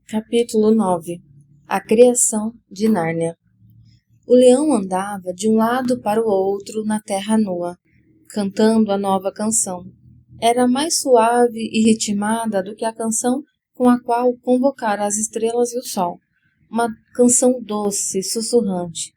Capítulo 9. A criação de Nárnia. O leão andava de um lado para o outro na terra nua, cantando a nova canção. Era mais suave e ritmada do que a canção com a qual convocara as estrelas e o sol. Uma canção doce, sussurrante.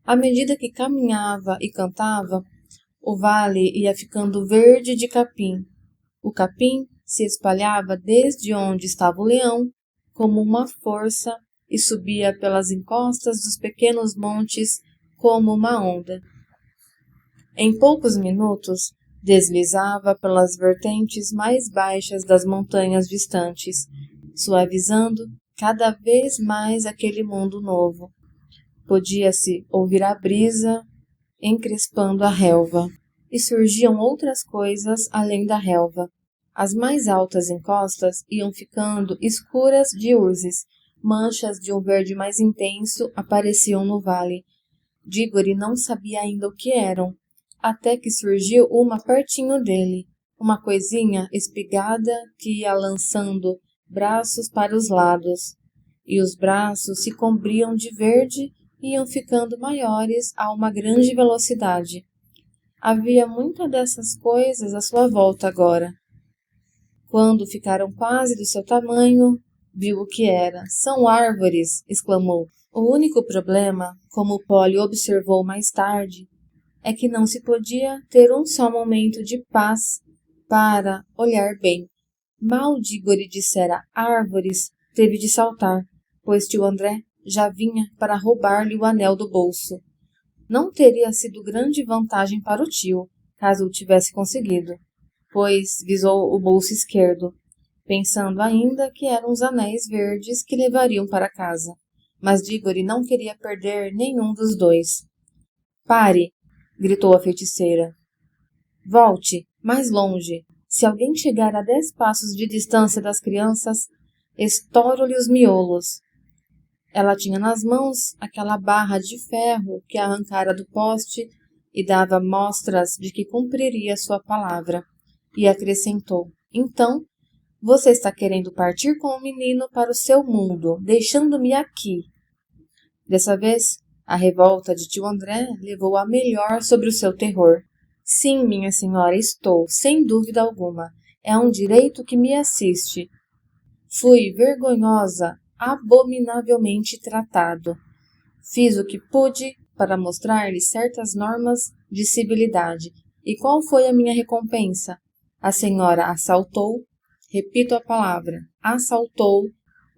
À medida que caminhava e cantava, o vale ia ficando verde de capim. O capim se espalhava desde onde estava o leão, como uma força, e subia pelas encostas dos pequenos montes como uma onda. Em poucos minutos, deslizava pelas vertentes mais baixas das montanhas distantes, suavizando cada vez mais aquele mundo novo. Podia-se ouvir a brisa encrespando a relva, e surgiam outras coisas além da relva. As mais altas encostas iam ficando escuras de urzes, manchas de um verde mais intenso apareciam no vale. Dígore não sabia ainda o que eram, até que surgiu uma pertinho dele, uma coisinha espigada que ia lançando braços para os lados, e os braços se cobriam de verde e iam ficando maiores a uma grande velocidade. Havia muitas dessas coisas à sua volta agora. Quando ficaram quase do seu tamanho, viu o que era. São árvores, exclamou. O único problema, como Polly observou mais tarde, é que não se podia ter um só momento de paz para olhar bem. Mal Dígore dissera árvores, teve de saltar, pois tio André já vinha para roubar-lhe o anel do bolso. Não teria sido grande vantagem para o tio, caso o tivesse conseguido, pois visou o bolso esquerdo, pensando ainda que eram os anéis verdes que levariam para casa. Mas Dígore não queria perder nenhum dos dois. Pare! Gritou a feiticeira. Volte, mais longe. Se alguém chegar a 10 passos de distância das crianças, estouro-lhe os miolos. Ela tinha nas mãos aquela barra de ferro que arrancara do poste e dava mostras de que cumpriria sua palavra. E acrescentou, então, você está querendo partir com o menino para o seu mundo, deixando-me aqui. Dessa vez, a revolta de tio André levou a melhor sobre o seu terror. Sim, minha senhora, estou, sem dúvida alguma. É um direito que me assiste. Fui vergonhosa, abominavelmente tratado. Fiz o que pude para mostrar-lhe certas normas de civilidade. E qual foi a minha recompensa? A senhora assaltou, repito a palavra, assaltou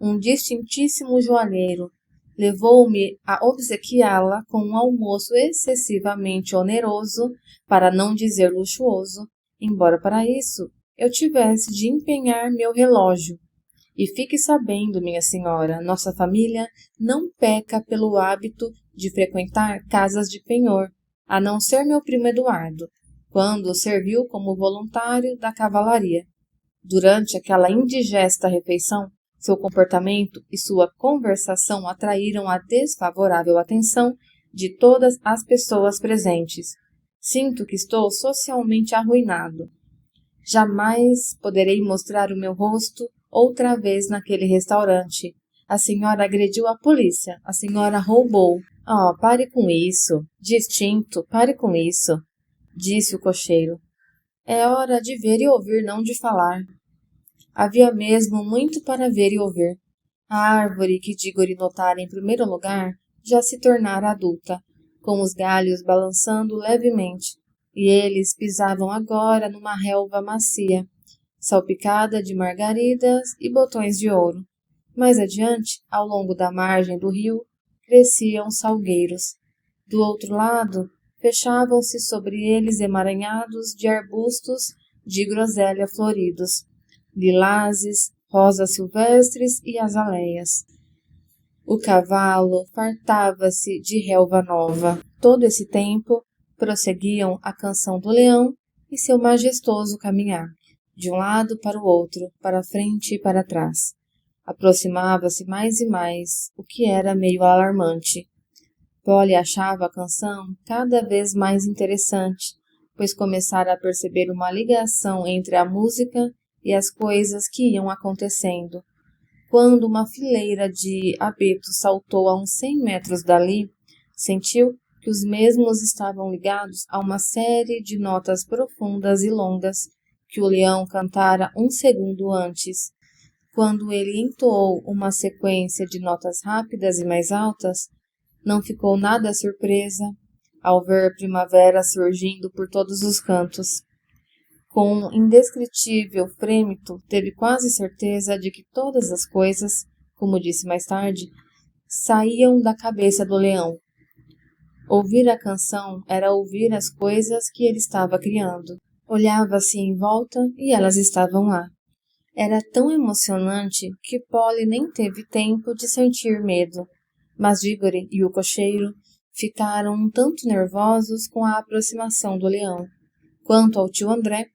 um distintíssimo joalheiro, levou-me a obsequiá-la com um almoço excessivamente oneroso, para não dizer luxuoso, embora para isso eu tivesse de empenhar meu relógio. E fique sabendo, minha senhora, nossa família não peca pelo hábito de frequentar casas de penhor, a não ser meu primo Eduardo, quando serviu como voluntário da cavalaria. Durante aquela indigesta refeição, seu comportamento e sua conversação atraíram a desfavorável atenção de todas as pessoas presentes. Sinto que estou socialmente arruinado. Jamais poderei mostrar o meu rosto outra vez naquele restaurante. A senhora agrediu a polícia. A senhora roubou. Oh, pare com isso. Distinto, pare com isso, disse o cocheiro. É hora de ver e ouvir, não de falar. Havia mesmo muito para ver e ouvir. A árvore que Dígore notara em primeiro lugar já se tornara adulta, com os galhos balançando levemente, e eles pisavam agora numa relva macia, salpicada de margaridas e botões de ouro. Mais adiante, ao longo da margem do rio, cresciam salgueiros. Do outro lado, fechavam-se sobre eles emaranhados de arbustos de groselha floridos, lilazes, rosas silvestres e azaleias. O cavalo fartava-se de relva nova. Todo esse tempo, prosseguiam a canção do leão e seu majestoso caminhar, de um lado para o outro, para frente e para trás. Aproximava-se mais e mais, o que era meio alarmante. Polly achava a canção cada vez mais interessante, pois começara a perceber uma ligação entre a música e as coisas que iam acontecendo. Quando uma fileira de abetos saltou a uns 100 metros dali, sentiu que os mesmos estavam ligados a uma série de notas profundas e longas que o leão cantara um segundo antes. Quando ele entoou uma sequência de notas rápidas e mais altas, não ficou nada surpresa ao ver a primavera surgindo por todos os cantos. Com um indescritível frêmito, teve quase certeza de que todas as coisas, como disse mais tarde, saíam da cabeça do leão. Ouvir a canção era ouvir as coisas que ele estava criando. Olhava-se em volta e elas estavam lá. Era tão emocionante que Polly nem teve tempo de sentir medo, mas Diggory e o cocheiro ficaram um tanto nervosos com a aproximação do leão. Quanto ao tio André,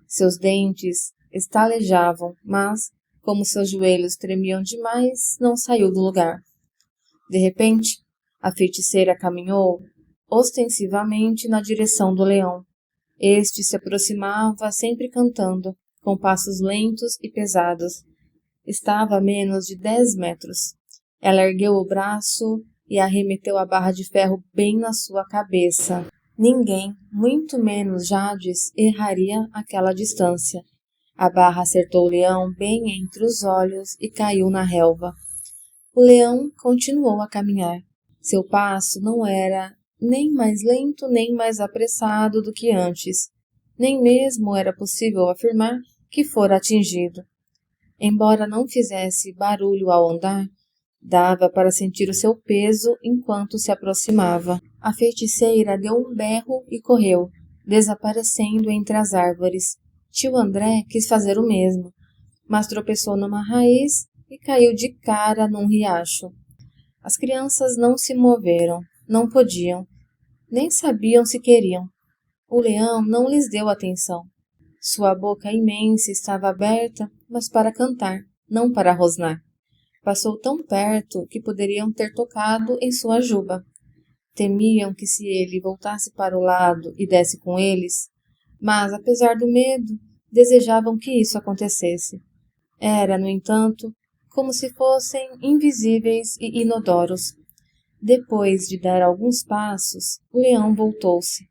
seus dentes estalejavam, mas, como seus joelhos tremiam demais, não saiu do lugar. De repente, a feiticeira caminhou ostensivamente na direção do leão. Este se aproximava sempre cantando, com passos lentos e pesados. Estava a menos de 10 metros. Ela ergueu o braço e arremeteu a barra de ferro bem na sua cabeça. Ninguém, muito menos Jadis, erraria aquela distância. A barra acertou o leão bem entre os olhos e caiu na relva. O leão continuou a caminhar. Seu passo não era nem mais lento nem mais apressado do que antes. Nem mesmo era possível afirmar que fora atingido. Embora não fizesse barulho ao andar, dava para sentir o seu peso enquanto se aproximava. A feiticeira deu um berro e correu, desaparecendo entre as árvores. Tio André quis fazer o mesmo, mas tropeçou numa raiz e caiu de cara num riacho. As crianças não se moveram, não podiam, nem sabiam se queriam. O leão não lhes deu atenção. Sua boca imensa estava aberta, mas para cantar, não para rosnar. Passou tão perto que poderiam ter tocado em sua juba. Temiam que se ele voltasse para o lado e desse com eles, mas, apesar do medo, desejavam que isso acontecesse. Era, no entanto, como se fossem invisíveis e inodoros. Depois de dar alguns passos, o leão voltou-se.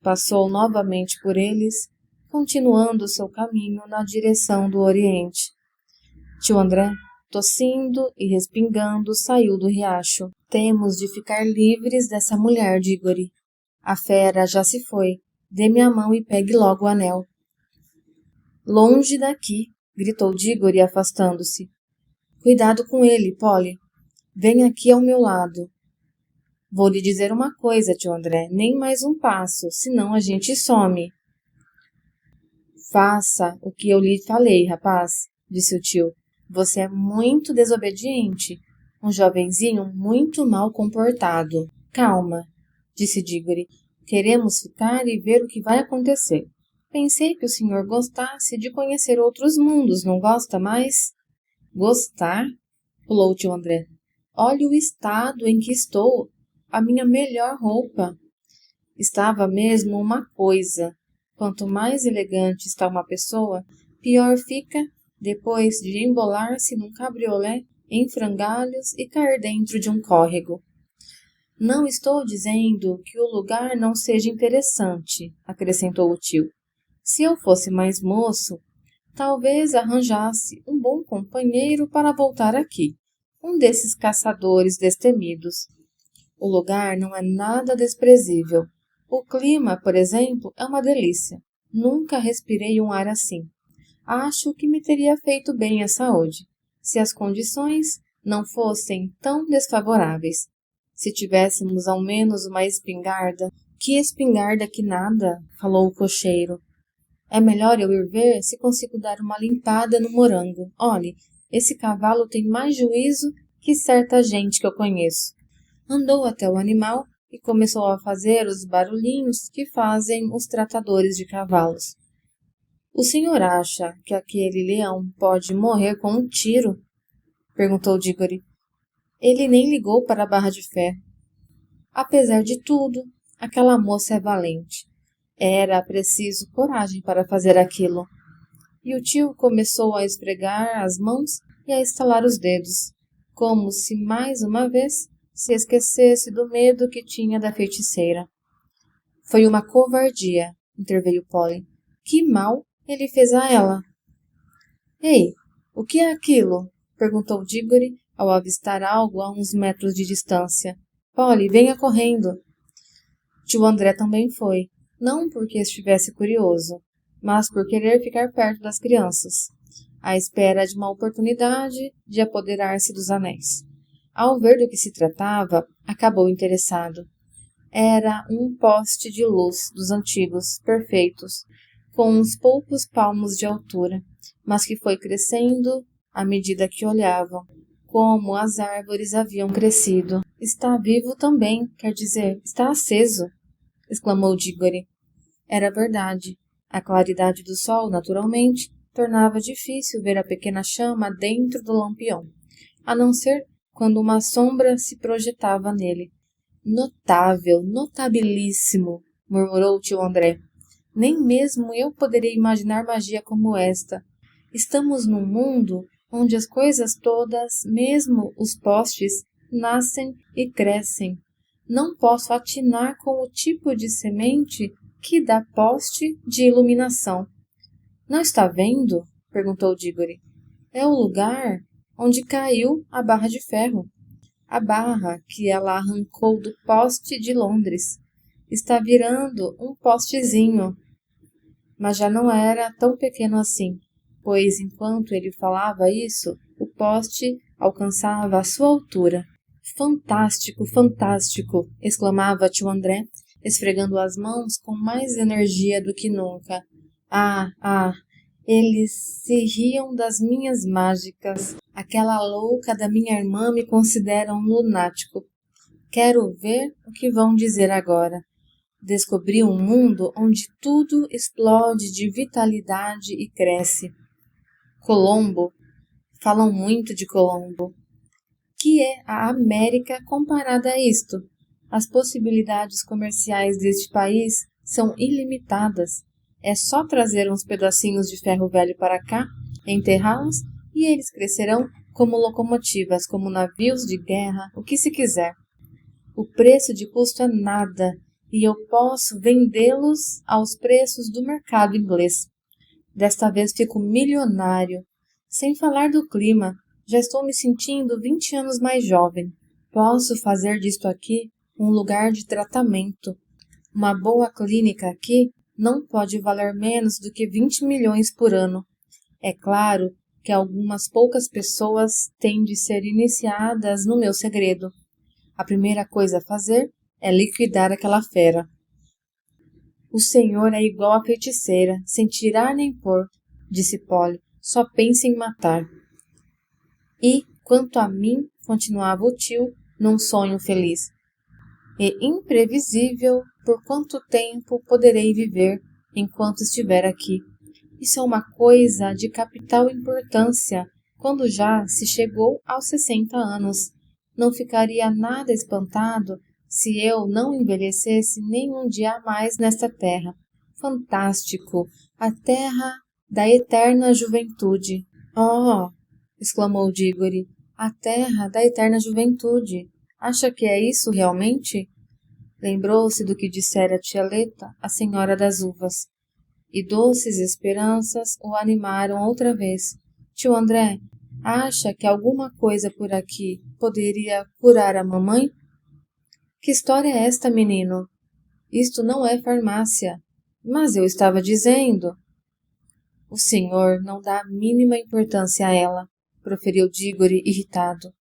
Passou novamente por eles, continuando seu caminho na direção do oriente. Tio André, tossindo e respingando, saiu do riacho. Temos de ficar livres dessa mulher, Diggory. A fera já se foi. Dê-me a mão e pegue logo o anel. Longe daqui, gritou Diggory, afastando-se. Cuidado com ele, Polly. Venha aqui ao meu lado. Vou lhe dizer uma coisa, tio André, nem mais um passo, senão a gente some. Faça o que eu lhe falei, rapaz, disse o tio. Você é muito desobediente, um jovenzinho muito mal comportado. Calma, disse Diggory. Queremos ficar e ver o que vai acontecer. Pensei que o senhor gostasse de conhecer outros mundos, não gosta mais? Gostar? Pulou o tio André. Olhe o estado em que estou. A minha melhor roupa. Estava mesmo uma coisa. Quanto mais elegante está uma pessoa, pior fica depois de embolar-se num cabriolé em frangalhos e cair dentro de um córrego. Não estou dizendo que o lugar não seja interessante, acrescentou o tio. Se eu fosse mais moço, talvez arranjasse um bom companheiro para voltar aqui, um desses caçadores destemidos. O lugar não é nada desprezível. O clima, por exemplo, é uma delícia. Nunca respirei um ar assim. Acho que me teria feito bem à saúde, se as condições não fossem tão desfavoráveis. Se tivéssemos ao menos uma espingarda. Que espingarda que nada, falou o cocheiro. É melhor eu ir ver se consigo dar uma limpada no morango. Olhe, esse cavalo tem mais juízo que certa gente que eu conheço. Andou até o animal e começou a fazer os barulhinhos que fazem os tratadores de cavalos. O senhor acha que aquele leão pode morrer com um tiro? Perguntou Diggory. Ele nem ligou para a barra de ferro. Apesar de tudo, aquela moça é valente. Era preciso coragem para fazer aquilo. E o tio começou a esfregar as mãos e a estalar os dedos, como se mais uma vez se esquecesse do medo que tinha da feiticeira. Foi uma covardia, interveio Polly. Que mal ele fez a ela? Ei, o que é aquilo? Perguntou Diggory ao avistar algo a uns metros de distância. Polly, venha correndo. Tio André também foi, não porque estivesse curioso, mas por querer ficar perto das crianças, à espera de uma oportunidade de apoderar-se dos anéis. Ao ver do que se tratava, acabou interessado. Era um poste de luz dos antigos, perfeitos, com uns poucos palmos de altura, mas que foi crescendo à medida que olhavam, como as árvores haviam crescido. Está vivo também, quer dizer, está aceso, exclamou Diggory. Era verdade. A claridade do sol, naturalmente, tornava difícil ver a pequena chama dentro do lampião, a não ser quando uma sombra se projetava nele. Notável, notabilíssimo, murmurou o tio André. Nem mesmo eu poderia imaginar magia como esta. Estamos num mundo onde as coisas todas, mesmo os postes, nascem e crescem. Não posso atinar com o tipo de semente que dá poste de iluminação. Não está vendo? Perguntou Diggory. É o lugar onde caiu a barra de ferro. A barra que ela arrancou do poste de Londres. Está virando um postezinho. Mas já não era tão pequeno assim, pois enquanto ele falava isso, o poste alcançava a sua altura. Fantástico, fantástico! Exclamava tio André, esfregando as mãos com mais energia do que nunca. Ah, eles se riam das minhas mágicas. Aquela louca da minha irmã me considera um lunático. Quero ver o que vão dizer agora. Descobri um mundo onde tudo explode de vitalidade e cresce. Colombo. Falam muito de Colombo. Que é a América comparada a isto? As possibilidades comerciais deste país são ilimitadas. É só trazer uns pedacinhos de ferro velho para cá, enterrá-los, e eles crescerão como locomotivas, como navios de guerra, o que se quiser. O preço de custo é nada, e eu posso vendê-los aos preços do mercado inglês. Desta vez fico milionário. Sem falar do clima, já estou me sentindo 20 anos mais jovem. Posso fazer disto aqui um lugar de tratamento. Uma boa clínica aqui não pode valer menos do que 20 milhões por ano. É claro que algumas poucas pessoas têm de ser iniciadas no meu segredo. A primeira coisa a fazer é liquidar aquela fera. O senhor é igual à feiticeira, sem tirar nem pôr, disse Polly. Só pensa em matar. E, quanto a mim, continuava o tio, num sonho feliz. E imprevisível por quanto tempo poderei viver enquanto estiver aqui. Isso é uma coisa de capital importância quando já se chegou aos 60 anos. Não ficaria nada espantado se eu não envelhecesse nem um dia a mais nesta terra. Fantástico! A terra da eterna juventude. Oh! Exclamou Diggory. A terra da eterna juventude. Acha que é isso realmente? Lembrou-se do que dissera tia Leta, a senhora das uvas. E doces esperanças o animaram outra vez. Tio André, acha que alguma coisa por aqui poderia curar a mamãe? Que história é esta, menino? Isto não é farmácia. Mas eu estava dizendo. O senhor não dá a mínima importância a ela, proferiu Diggory irritado.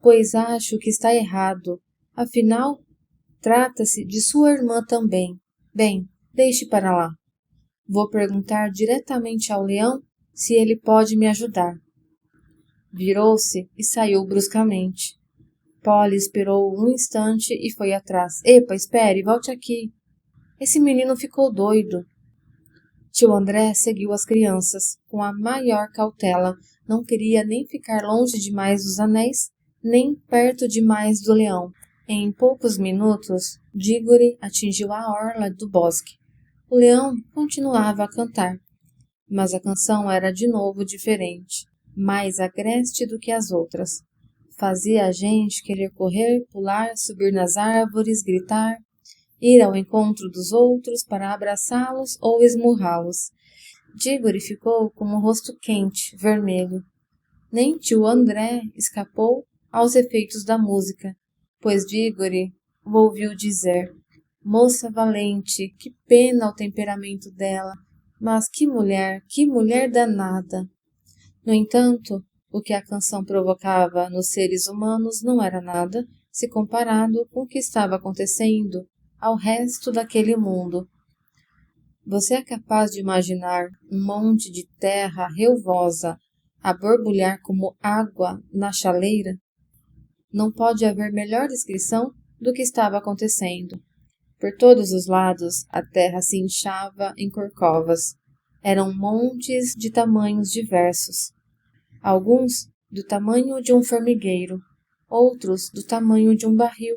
Pois acho que está errado. Afinal, trata-se de sua irmã também. Bem, deixe para lá. Vou perguntar diretamente ao leão se ele pode me ajudar. Virou-se e saiu bruscamente. Polly esperou um instante e foi atrás. Epa, espere, volte aqui. Esse menino ficou doido. Tio André seguiu as crianças, com a maior cautela. Não queria nem ficar longe demais dos anéis, nem perto demais do leão. Em poucos minutos, Diggory atingiu a orla do bosque. O leão continuava a cantar, mas a canção era de novo diferente, mais agreste do que as outras. Fazia a gente querer correr, pular, subir nas árvores, gritar, ir ao encontro dos outros para abraçá-los ou esmurrá-los. Dígore ficou com o rosto quente, vermelho. Nem tio André escapou aos efeitos da música, pois Dígore o ouviu dizer: moça valente, que pena o temperamento dela, mas que mulher danada. No entanto, o que a canção provocava nos seres humanos não era nada se comparado com o que estava acontecendo ao resto daquele mundo. Você é capaz de imaginar um monte de terra relvosa a borbulhar como água na chaleira? Não pode haver melhor descrição do que estava acontecendo. Por todos os lados, a terra se inchava em corcovas. Eram montes de tamanhos diversos. Alguns do tamanho de um formigueiro, outros do tamanho de um barril,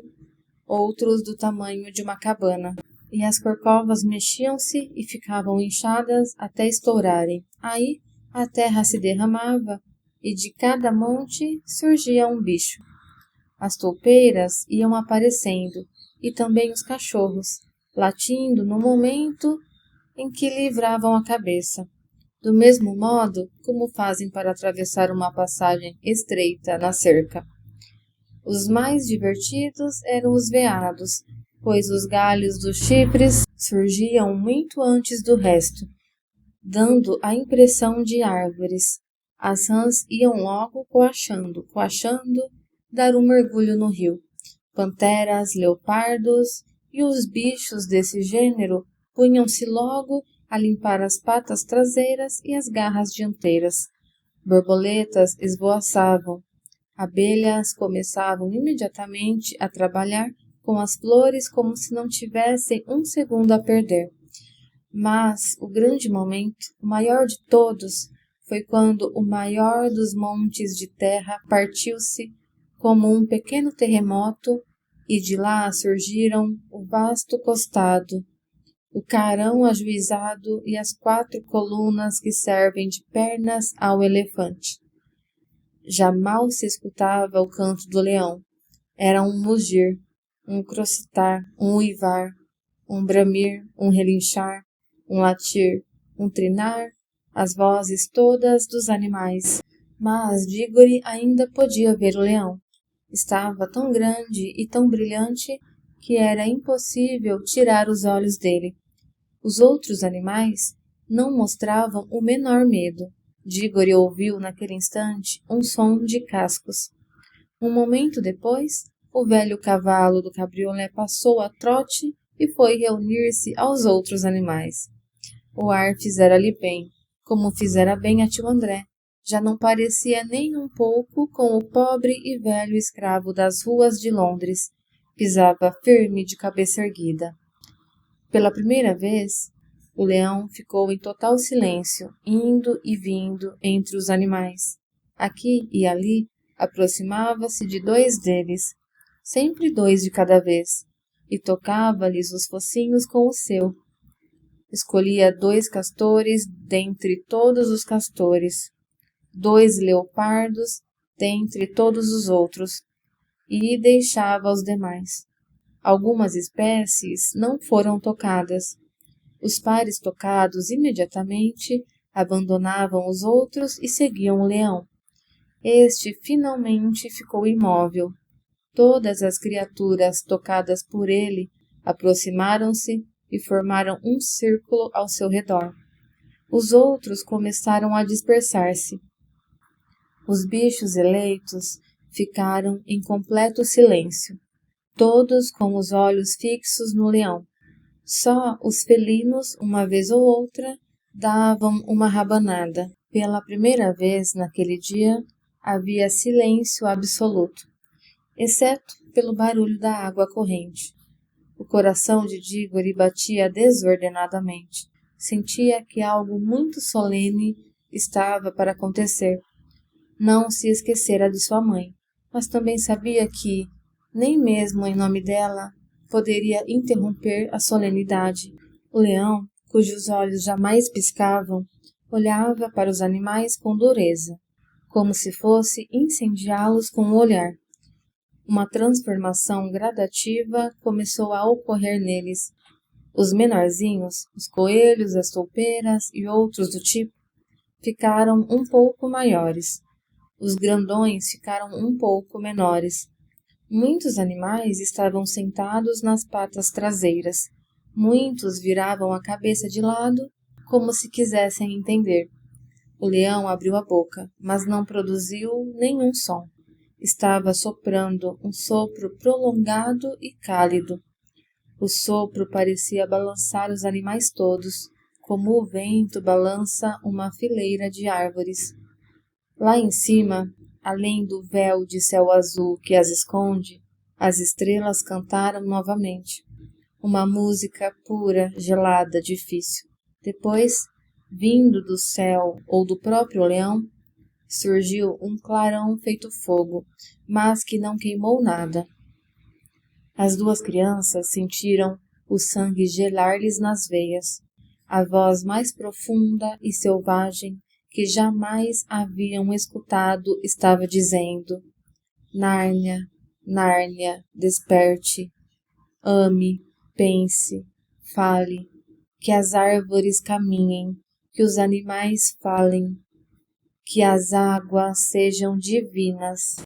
outros do tamanho de uma cabana. E as corcovas mexiam-se e ficavam inchadas até estourarem. Aí a terra se derramava e de cada monte surgia um bicho. As toupeiras iam aparecendo e também os cachorros, latindo no momento em que livravam a cabeça, do mesmo modo como fazem para atravessar uma passagem estreita na cerca. Os mais divertidos eram os veados, pois os galhos dos chifres surgiam muito antes do resto, dando a impressão de árvores. As rãs iam logo coachando, dar um mergulho no rio. Panteras, leopardos e os bichos desse gênero punham-se logo a limpar as patas traseiras e as garras dianteiras. Borboletas esvoaçavam. Abelhas começavam imediatamente a trabalhar com as flores como se não tivessem um segundo a perder. Mas o grande momento, o maior de todos, foi quando o maior dos montes de terra partiu-se como um pequeno terremoto e de lá surgiram o vasto costado, o carão ajuizado e as 4 colunas que servem de pernas ao elefante. Já mal se escutava o canto do leão. Era um mugir, um crocitar, um uivar, um bramir, um relinchar, um latir, um trinar, as vozes todas dos animais. Mas Dígore ainda podia ver o leão. Estava tão grande e tão brilhante que era impossível tirar os olhos dele. Os outros animais não mostravam o menor medo. Dígore ouviu naquele instante um som de cascos. Um momento depois, o velho cavalo do cabriolé passou a trote e foi reunir-se aos outros animais. O ar fizera-lhe bem, como fizera bem a tio André. Já não parecia nem um pouco com o pobre e velho escravo das ruas de Londres. Pisava firme de cabeça erguida. Pela primeira vez, o leão ficou em total silêncio, indo e vindo entre os animais. Aqui e ali, aproximava-se de 2 deles, sempre 2 de cada vez, e tocava-lhes os focinhos com o seu. Escolhia 2 castores dentre todos os castores, 2 leopardos dentre todos os outros, e deixava os demais. Algumas espécies não foram tocadas. Os pares tocados imediatamente abandonavam os outros e seguiam o leão. Este finalmente ficou imóvel. Todas as criaturas tocadas por ele aproximaram-se e formaram um círculo ao seu redor. Os outros começaram a dispersar-se. Os bichos eleitos ficaram em completo silêncio, todos com os olhos fixos no leão. Só os felinos, uma vez ou outra, davam uma rabanada. Pela primeira vez naquele dia, havia silêncio absoluto, exceto pelo barulho da água corrente. O coração de Dígore batia desordenadamente. Sentia que algo muito solene estava para acontecer. Não se esquecera de sua mãe, mas também sabia que, nem mesmo em nome dela, poderia interromper a solenidade. O leão, cujos olhos jamais piscavam, olhava para os animais com dureza, como se fosse incendiá-los com o olhar. Uma transformação gradativa começou a ocorrer neles. Os menorzinhos, os coelhos, as toupeiras e outros do tipo, ficaram um pouco maiores. Os grandões ficaram um pouco menores. Muitos animais estavam sentados nas patas traseiras. Muitos viravam a cabeça de lado, como se quisessem entender. O leão abriu a boca, mas não produziu nenhum som. Estava soprando um sopro prolongado e cálido. O sopro parecia balançar os animais todos, como o vento balança uma fileira de árvores. Lá em cima, além do véu de céu azul que as esconde, as estrelas cantaram novamente. Uma música pura, gelada, difícil. Depois, vindo do céu ou do próprio leão, surgiu um clarão feito fogo, mas que não queimou nada. As duas crianças sentiram o sangue gelar-lhes nas veias. A voz mais profunda e selvagem que jamais haviam escutado estava dizendo: Nárnia, Nárnia, desperte, ame, pense, fale, que as árvores caminhem, que os animais falem, que as águas sejam divinas.